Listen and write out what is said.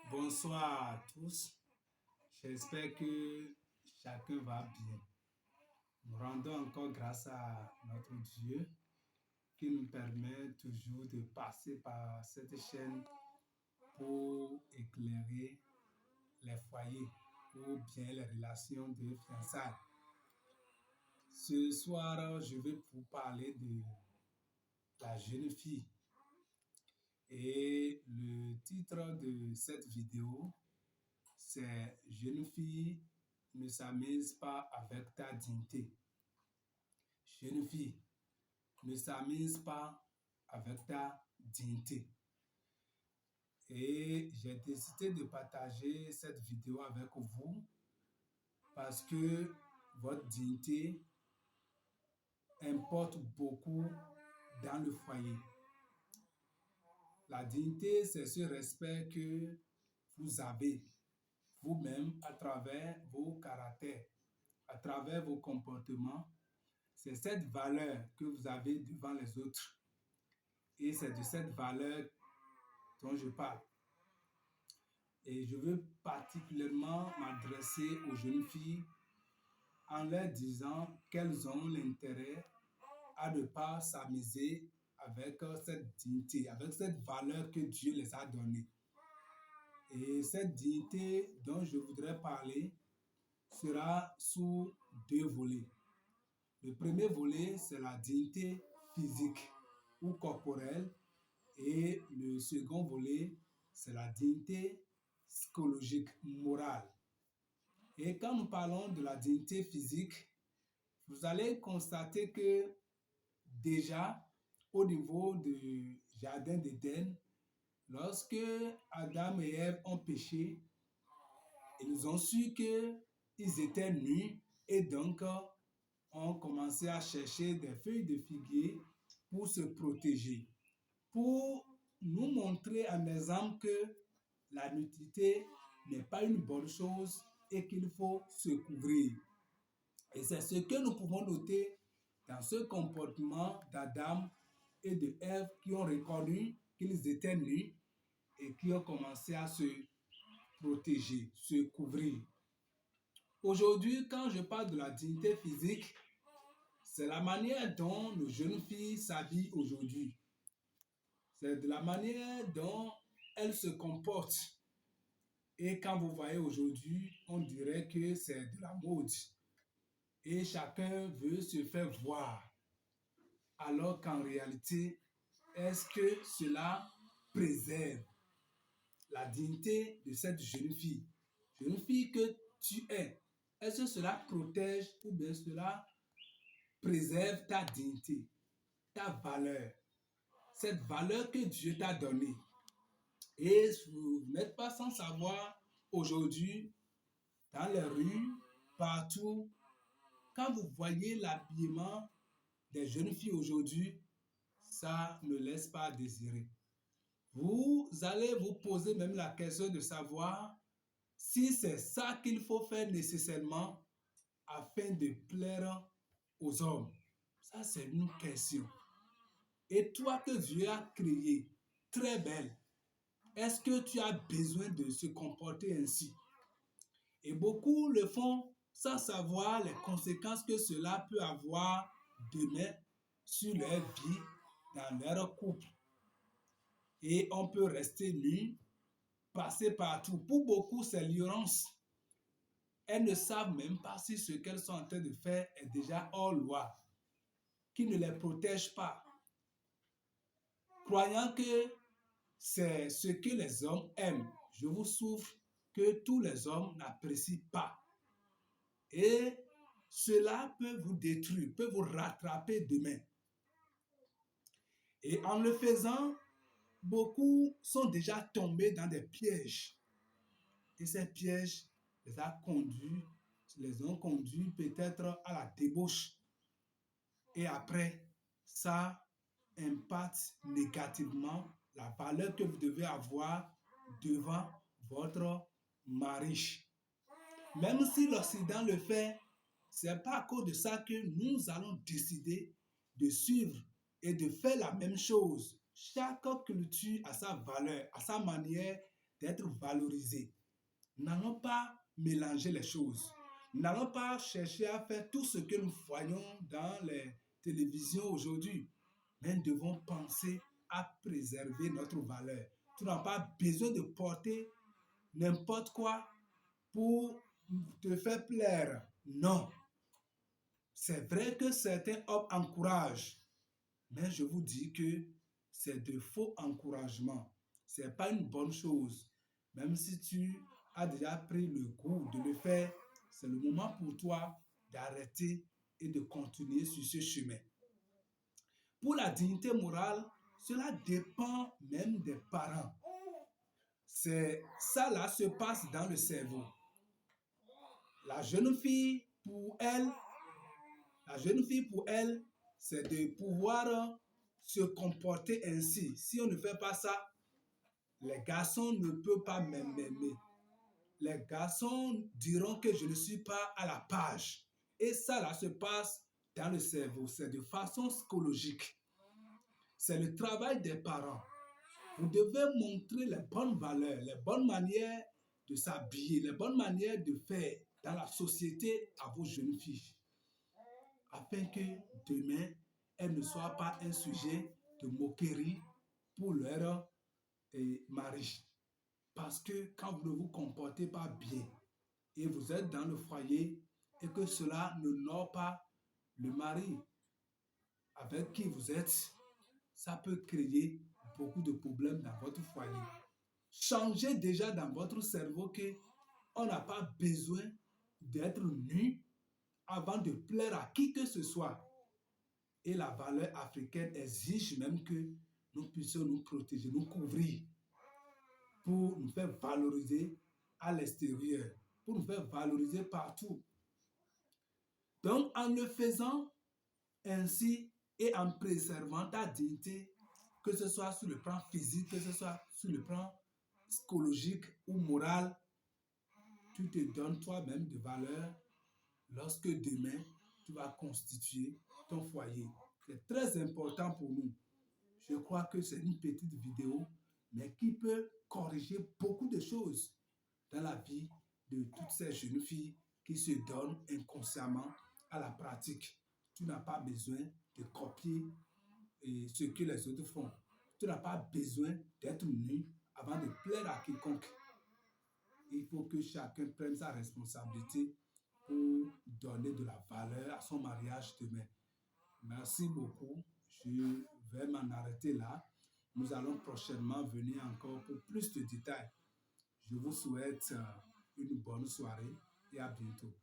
Bonsoir à tous. J'espère que chacun va bien. Nous rendons encore grâce à notre Dieu qui nous permet toujours de passer par cette chaîne pour éclairer les foyers ou bien les relations de fiançailles. Ce soir, je vais vous parler de la jeune fille. Et le titre de cette vidéo, c'est « Jeune fille, ne s'amuse pas avec ta dignité ». Jeune fille, ne s'amuse pas avec ta dignité. Et j'ai décidé de partager cette vidéo avec vous parce que votre dignité importe beaucoup dans le foyer. La dignité, c'est ce respect que vous avez vous-même à travers vos caractères, à travers vos comportements. C'est cette valeur que vous avez devant les autres. Et c'est de cette valeur dont je parle. Et je veux particulièrement m'adresser aux jeunes filles en leur disant qu'elles ont l'intérêt à ne pas s'amuser avec cette dignité, avec cette valeur que Dieu les a donnée. Et cette dignité dont je voudrais parler sera sous deux volets. Le premier volet, c'est la dignité physique ou corporelle, et le second volet, c'est la dignité psychologique, morale. Et quand nous parlons de la dignité physique, vous allez constater que déjà, au niveau du jardin d'Éden, lorsque Adam et Ève ont péché, ils ont su qu'ils étaient nus et donc ont commencé à chercher des feuilles de figuier pour se protéger, pour nous montrer en exemple que la nudité n'est pas une bonne chose et qu'il faut se couvrir. Et c'est ce que nous pouvons noter dans ce comportement d'Adam et de Ève qui ont reconnu qu'ils étaient nus et qui ont commencé à se protéger, se couvrir. Aujourd'hui, quand je parle de la dignité physique, c'est la manière dont nos jeunes filles s'habillent aujourd'hui. C'est de la manière dont elles se comportent. Et quand vous voyez aujourd'hui, on dirait que c'est de la mode. Et chacun veut se faire voir. Alors qu'en réalité, est-ce que cela préserve la dignité de cette jeune fille? Jeune fille que tu es, est-ce que cela protège ou bien cela préserve ta dignité, ta valeur, cette valeur que Dieu t'a donnée? Et vous n'êtes pas sans savoir aujourd'hui, dans les rues, partout, quand vous voyez l'habillement des jeunes filles aujourd'hui, ça ne laisse pas à désirer. Vous allez vous poser même la question de savoir si c'est ça qu'il faut faire nécessairement afin de plaire aux hommes. Ça, c'est une question. Et toi que Dieu a créé, très belle, est-ce que tu as besoin de se comporter ainsi? Et beaucoup le font sans savoir les conséquences que cela peut avoir demain sur leur vie, dans leur couple. Et on peut rester nu, passer partout. Pour beaucoup, c'est l'ignorance. Elles ne savent même pas si ce qu'elles sont en train de faire est déjà hors loi, qui ne les protège pas. Croyant que c'est ce que les hommes aiment, je vous souffre que tous les hommes n'apprécient pas. Et cela peut vous détruire, peut vous rattraper demain. Et en le faisant, beaucoup sont déjà tombés dans des pièges. Et ces pièges les ont conduits peut-être à la débauche. Et après, ça impacte négativement la valeur que vous devez avoir devant votre mari. Même si l'Occident le fait, ce n'est pas à cause de ça que nous allons décider de suivre et de faire la même chose. Chaque culture a sa valeur, a sa manière d'être valorisé. N'allons pas mélanger les choses. N'allons pas chercher à faire tout ce que nous voyons dans les télévisions aujourd'hui. Mais nous devons penser à préserver notre valeur. Tu n'as pas besoin de porter n'importe quoi pour te faire plaire. Non. C'est vrai que certains hommes encouragent, mais je vous dis que c'est de faux encouragements. Ce n'est pas une bonne chose. Même si tu as déjà pris le goût de le faire, c'est le moment pour toi d'arrêter et de continuer sur ce chemin. Pour la dignité morale, cela dépend même des parents. Ça là se passe dans le cerveau. La jeune fille, pour elle, c'est de pouvoir se comporter ainsi. Si on ne fait pas ça, les garçons ne peuvent pas m'aimer. Les garçons diront que je ne suis pas à la page. Et ça là se passe dans le cerveau. C'est de façon psychologique. C'est le travail des parents. Vous devez montrer les bonnes valeurs, les bonnes manières de s'habiller, les bonnes manières de faire dans la société à vos jeunes filles, afin que demain, elles ne soient pas un sujet de moquerie pour leur mari. Parce que quand vous ne vous comportez pas bien et vous êtes dans le foyer et que cela ne honore pas le mari avec qui vous êtes, ça peut créer beaucoup de problèmes dans votre foyer. Changez déjà dans votre cerveau que on n'a pas besoin d'être nu avant de plaire à qui que ce soit. Et la valeur africaine exige même que nous puissions nous protéger, nous couvrir pour nous faire valoriser à l'extérieur, pour nous faire valoriser partout. Donc, en le faisant ainsi et en préservant ta dignité, que ce soit sur le plan physique, que ce soit sur le plan psychologique ou moral, tu te donnes toi-même de valeur lorsque demain, tu vas constituer ton foyer. C'est très important pour nous. Je crois que c'est une petite vidéo, mais qui peut corriger beaucoup de choses dans la vie de toutes ces jeunes filles qui se donnent inconsciemment à la pratique. Tu n'as pas besoin de copier ce que les autres font. Tu n'as pas besoin d'être nu avant de plaire à quiconque. Il faut que chacun prenne sa responsabilité pour donner de la valeur à son mariage demain. Merci beaucoup. Je vais m'en arrêter là. Nous allons prochainement venir encore pour plus de détails. Je vous souhaite une bonne soirée et à bientôt.